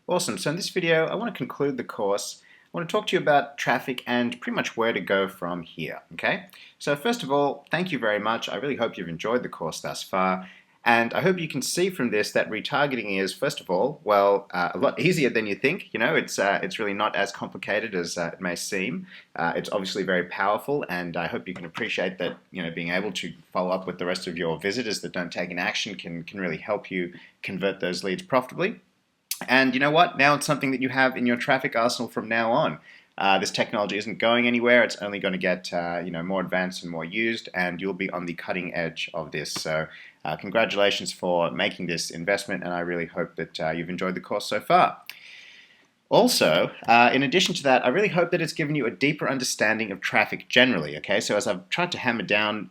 Awesome. So in this video, I want to conclude the course. I want to talk to you about traffic and pretty much where to go from here. Okay. So first of all, thank you very much. I really hope you've enjoyed the course thus far. And I hope you can see from this that retargeting is, first of all, a lot easier than you think. It's really not as complicated as it may seem. It's obviously very powerful, and I hope you can appreciate that. Being able to follow up with the rest of your visitors that don't take an action can really help you convert those leads profitably. And you know what? Now it's something that you have in your traffic arsenal from now on. This technology isn't going anywhere. It's only going to get more advanced and more used, and you'll be on the cutting edge of this. So congratulations for making this investment, and I really hope that you've enjoyed the course so far. Also, in addition to that, I really hope that it's given you a deeper understanding of traffic generally. Okay, so as I've tried to hammer down,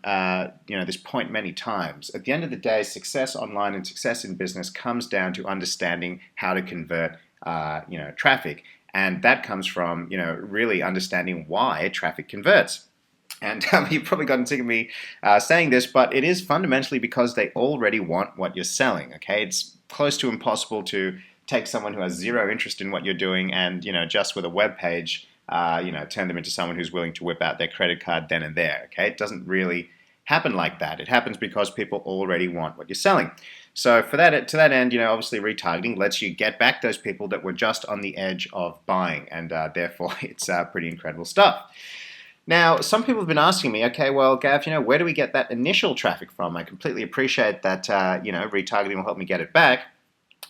this point many times, at the end of the day, success online and success in business comes down to understanding how to convert, traffic, and that comes from, really understanding why traffic converts. And you've probably gotten sick of me saying this, but it is fundamentally because they already want what you're selling. Okay, it's close to impossible to take someone who has zero interest in what you're doing and, just with a web page, turn them into someone who's willing to whip out their credit card then and there. Okay, it doesn't really happen like that. It happens because people already want what you're selling. So to that end, obviously retargeting lets you get back those people that were just on the edge of buying, and therefore it's pretty incredible stuff. Now, some people have been asking me, okay, well, Gav, where do we get that initial traffic from? I completely appreciate that, retargeting will help me get it back.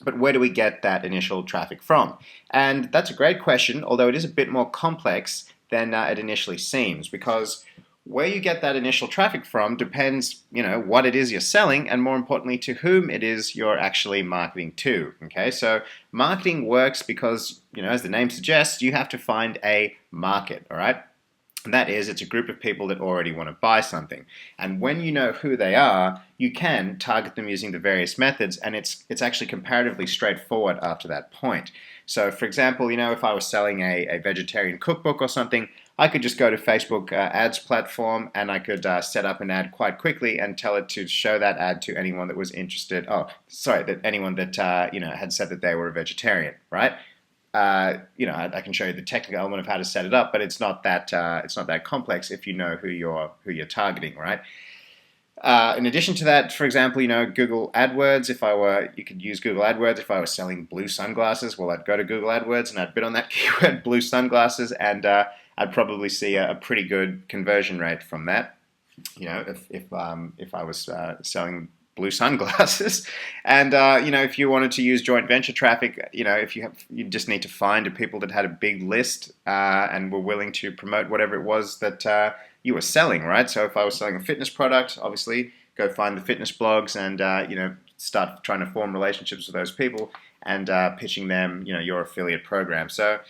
But where do we get that initial traffic from? And that's a great question, although it is a bit more complex than it initially seems, because where you get that initial traffic from depends, what it is you're selling, and more importantly, to whom it is you're actually marketing to. Okay, so marketing works because, as the name suggests, you have to find a market, all right? And that is, it's a group of people that already want to buy something. And when you know who they are, you can target them using the various methods, and it's actually comparatively straightforward after that point. So, for example, if I was selling a vegetarian cookbook or something, I could just go to Facebook ads platform, and I could set up an ad quite quickly and tell it to show that ad to anyone that was interested. Anyone that had said that they were a vegetarian, right? I can show you the technical element of how to set it up, but it's not that complex if you know who you're targeting, right? In addition to that, for example, Google AdWords. You could use Google AdWords if I was selling blue sunglasses. Well, I'd go to Google AdWords and I'd bid on that keyword, blue sunglasses, and I'd probably see a pretty good conversion rate from that. If I was selling blue sunglasses, and if you wanted to use joint venture traffic, you just need to find people that had a big list and were willing to promote whatever it was that you were selling, right? So if I was selling a fitness product, obviously go find the fitness blogs and start trying to form relationships with those people and pitching them your affiliate program. So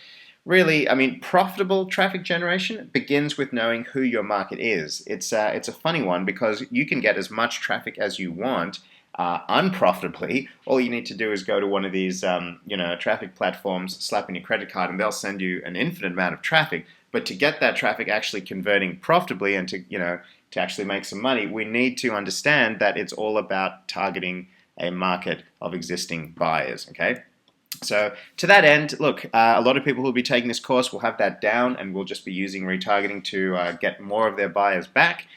really, profitable traffic generation begins with knowing who your market is. It's a funny one because you can get as much traffic as you want unprofitably. All you need to do is go to one of these traffic platforms, slap in your credit card, and they'll send you an infinite amount of traffic. But to get that traffic actually converting profitably and to actually make some money, we need to understand that it's all about targeting a market of existing buyers. Okay. So to that end, look, a lot of people who will be taking this course will have that down and will just be using retargeting to get more of their buyers back.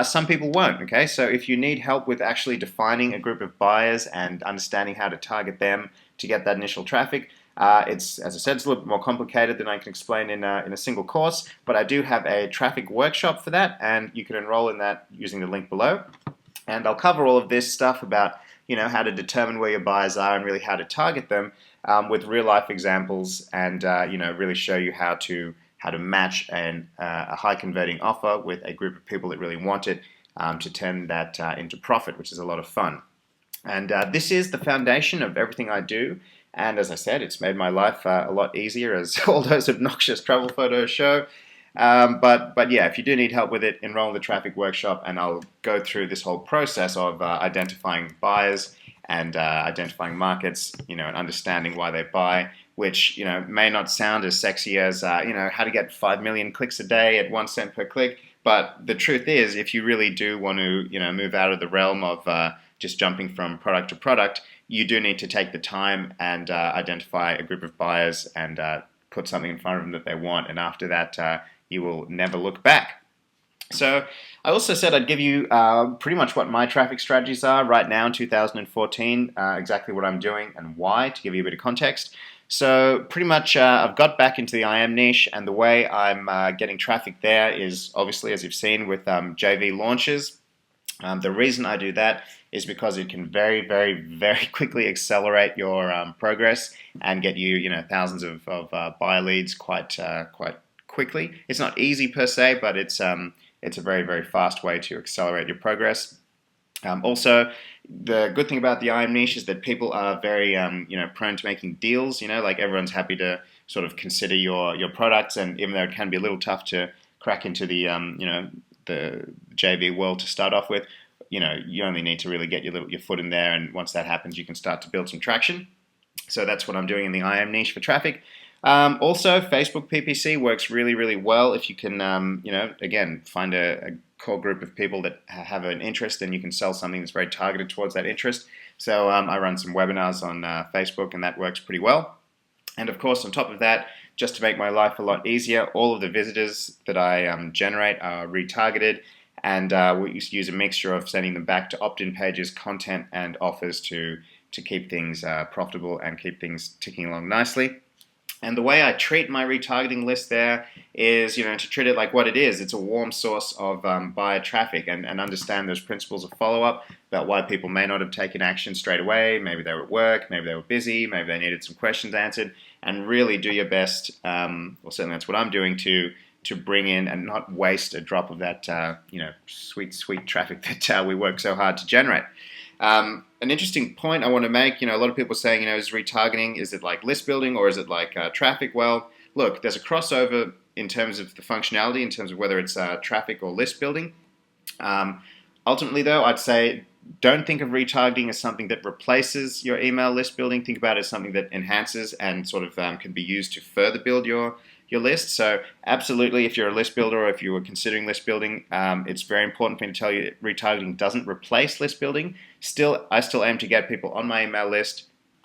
Some people won't, okay? So if you need help with actually defining a group of buyers and understanding how to target them to get that initial traffic, as I said, it's a little bit more complicated than I can explain in a single course, but I do have a traffic workshop for that, and you can enroll in that using the link below. And I'll cover all of this stuff about how to determine where your buyers are and really how to target them with real life examples, and really show you how to match a high converting offer with a group of people that really want it to turn that into profit, which is a lot of fun. And this is the foundation of everything I do. And as I said, it's made my life a lot easier, as all those obnoxious travel photos show. But yeah, if you do need help with it, enroll in the traffic workshop, and I'll go through this whole process of identifying buyers and identifying markets, and understanding why they buy, which may not sound as sexy as how to get 5 million clicks a day at 1 cent per click. But the truth is, if you really do want to move out of the realm of just jumping from product to product, you do need to take the time and identify a group of buyers and put something in front of them that they want, and after that, you will never look back. So I also said I'd give you pretty much what my traffic strategies are right now in 2014, exactly what I'm doing and why, to give you a bit of context. So pretty much I've got back into the IM niche, and the way I'm getting traffic there is obviously, as you've seen, with JV launches. The reason I do that is because it can very, very, very quickly accelerate your progress and get you, thousands of buyer leads quite quickly. It's not easy per se, but it's a very, very fast way to accelerate your progress. Also, the good thing about the IM niche is that people are very, prone to making deals. Like everyone's happy to sort of consider your products, and even though it can be a little tough to crack into the JV world to start off with, you only need to really get your foot in there, and once that happens, you can start to build some traction. So that's what I'm doing in the IM niche for traffic. Also, Facebook PPC works really, really well if you can, again, find a core group of people that have an interest, and you can sell something that's very targeted towards that interest. So I run some webinars on Facebook, and that works pretty well. And of course, on top of that, just to make my life a lot easier, all of the visitors that I generate are retargeted, and we use a mixture of sending them back to opt-in pages, content, and offers to keep things profitable and keep things ticking along nicely. And the way I treat my retargeting list there is, to treat it like what it is. It's a warm source of buyer traffic, and understand those principles of follow-up about why people may not have taken action straight away. Maybe they were at work, maybe they were busy, maybe they needed some questions answered, and really do your best, well, certainly that's what I'm doing, to bring in and not waste a drop of that, sweet, sweet traffic that we work so hard to generate. An interesting point I want to make, a lot of people are saying, is retargeting, is it like list building or is it like traffic? Well, look, there's a crossover in terms of the functionality, in terms of whether it's traffic or list building. Ultimately, though, I'd say don't think of retargeting as something that replaces your email list building. Think about it as something that enhances and sort of can be used to further build your list. So absolutely, if you're a list builder or if you were considering list building, it's very important for me to tell you that retargeting doesn't replace list building. I still aim to get people on my email list,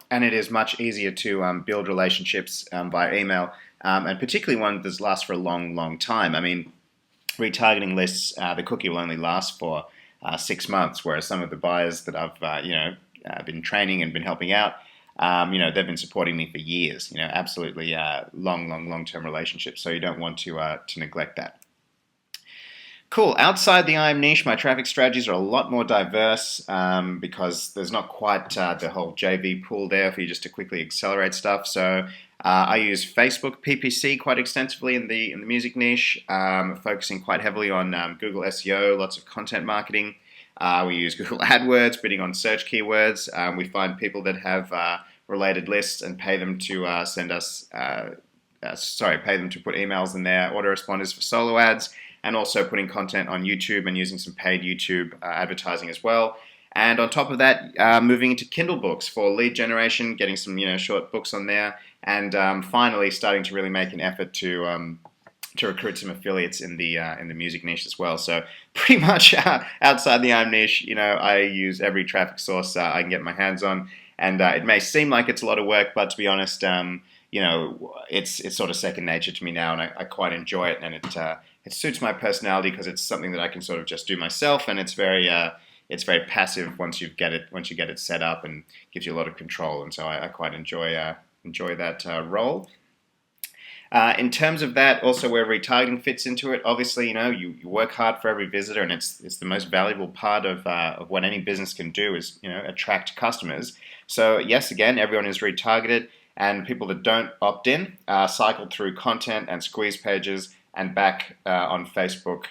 and it is much easier to build relationships via email, and particularly one that lasts for a long, long time. I mean, retargeting lists, the cookie will only last for 6 months, whereas some of the buyers that I've been training and been helping out, they've been supporting me for years. Absolutely long-term relationships. So you don't want to neglect that. Cool. Outside the IM niche, my traffic strategies are a lot more diverse because there's not quite the whole JV pool there for you just to quickly accelerate stuff. So I use Facebook PPC quite extensively in the music niche, focusing quite heavily on Google SEO, lots of content marketing. We use Google AdWords, bidding on search keywords. We find people that have related lists and pay them to pay them to put emails in their autoresponders for solo ads, and also putting content on YouTube and using some paid YouTube advertising as well. And on top of that, moving into Kindle books for lead generation, getting some short books on there, and finally starting to really make an effort to recruit some affiliates in the music niche as well. So pretty much outside the IM niche, I use every traffic source I can get my hands on, and it may seem like it's a lot of work, but to be honest, it's sort of second nature to me now, and I quite enjoy it, and it suits my personality because it's something that I can sort of just do myself, and it's very passive once you get it set up, and gives you a lot of control, and so I quite enjoy that role. In terms of that, also where retargeting fits into it, obviously, you work hard for every visitor, and it's the most valuable part of what any business can do is, attract customers. So yes, again, everyone is retargeted, and people that don't opt in are cycled through content and squeeze pages and back on Facebook,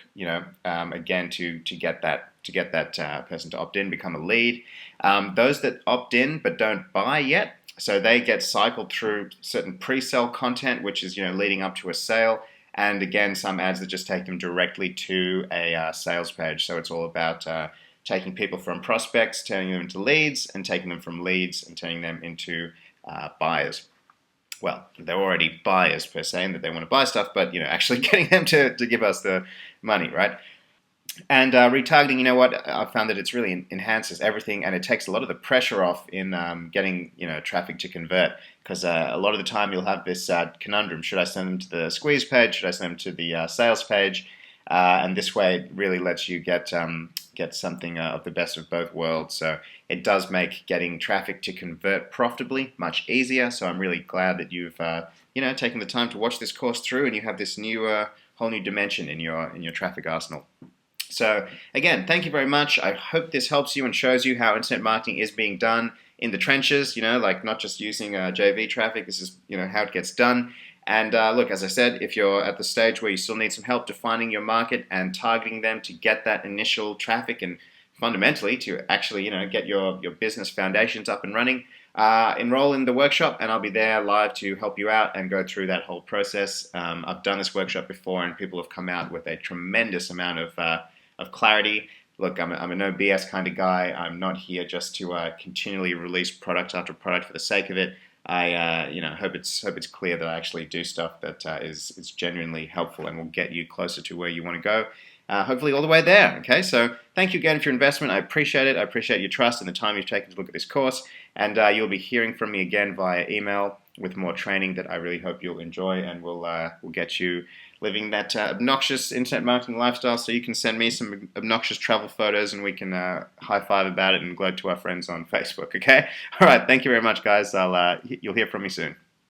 again to get that person to opt in, become a lead. Those that opt in but don't buy yet, so they get cycled through certain pre-sale content, which is leading up to a sale, and again some ads that just take them directly to a sales page. So it's all about taking people from prospects, turning them into leads, and taking them from leads and turning them into buyers. Well, they're already buyers per se, and that they want to buy stuff, but actually getting them to give us the money, right? And retargeting, you know what? I've found that it's really enhances everything, and it takes a lot of the pressure off in getting traffic to convert. Because a lot of the time you'll have this conundrum: should I send them to the squeeze page? Should I send them to the sales page? And this way, it really lets you get something of the best of both worlds. So it does make getting traffic to convert profitably much easier. So I'm really glad that you've taken the time to watch this course through, and you have this new whole new dimension in your traffic arsenal. So again, thank you very much. I hope this helps you and shows you how internet marketing is being done in the trenches, like not just using JV traffic. This is, how it gets done. And look, as I said, if you're at the stage where you still need some help defining your market and targeting them to get that initial traffic and fundamentally to actually, get your business foundations up and running, enroll in the workshop and I'll be there live to help you out and go through that whole process. I've done this workshop before and people have come out with a tremendous amount of clarity. Look, I'm a no BS kind of guy. I'm not here just to continually release product after product for the sake of it. I hope it's clear that I actually do stuff that is genuinely helpful and will get you closer to where you want to go. Hopefully all the way there. Okay, so thank you again for your investment. I appreciate it. I appreciate your trust and the time you've taken to look at this course. And you'll be hearing from me again via email with more training that I really hope you'll enjoy, and we'll get you living that obnoxious internet marketing lifestyle. So you can send me some obnoxious travel photos, and we can high five about it and gloat to our friends on Facebook. Okay. All right. Thank you very much, guys. You'll hear from me soon.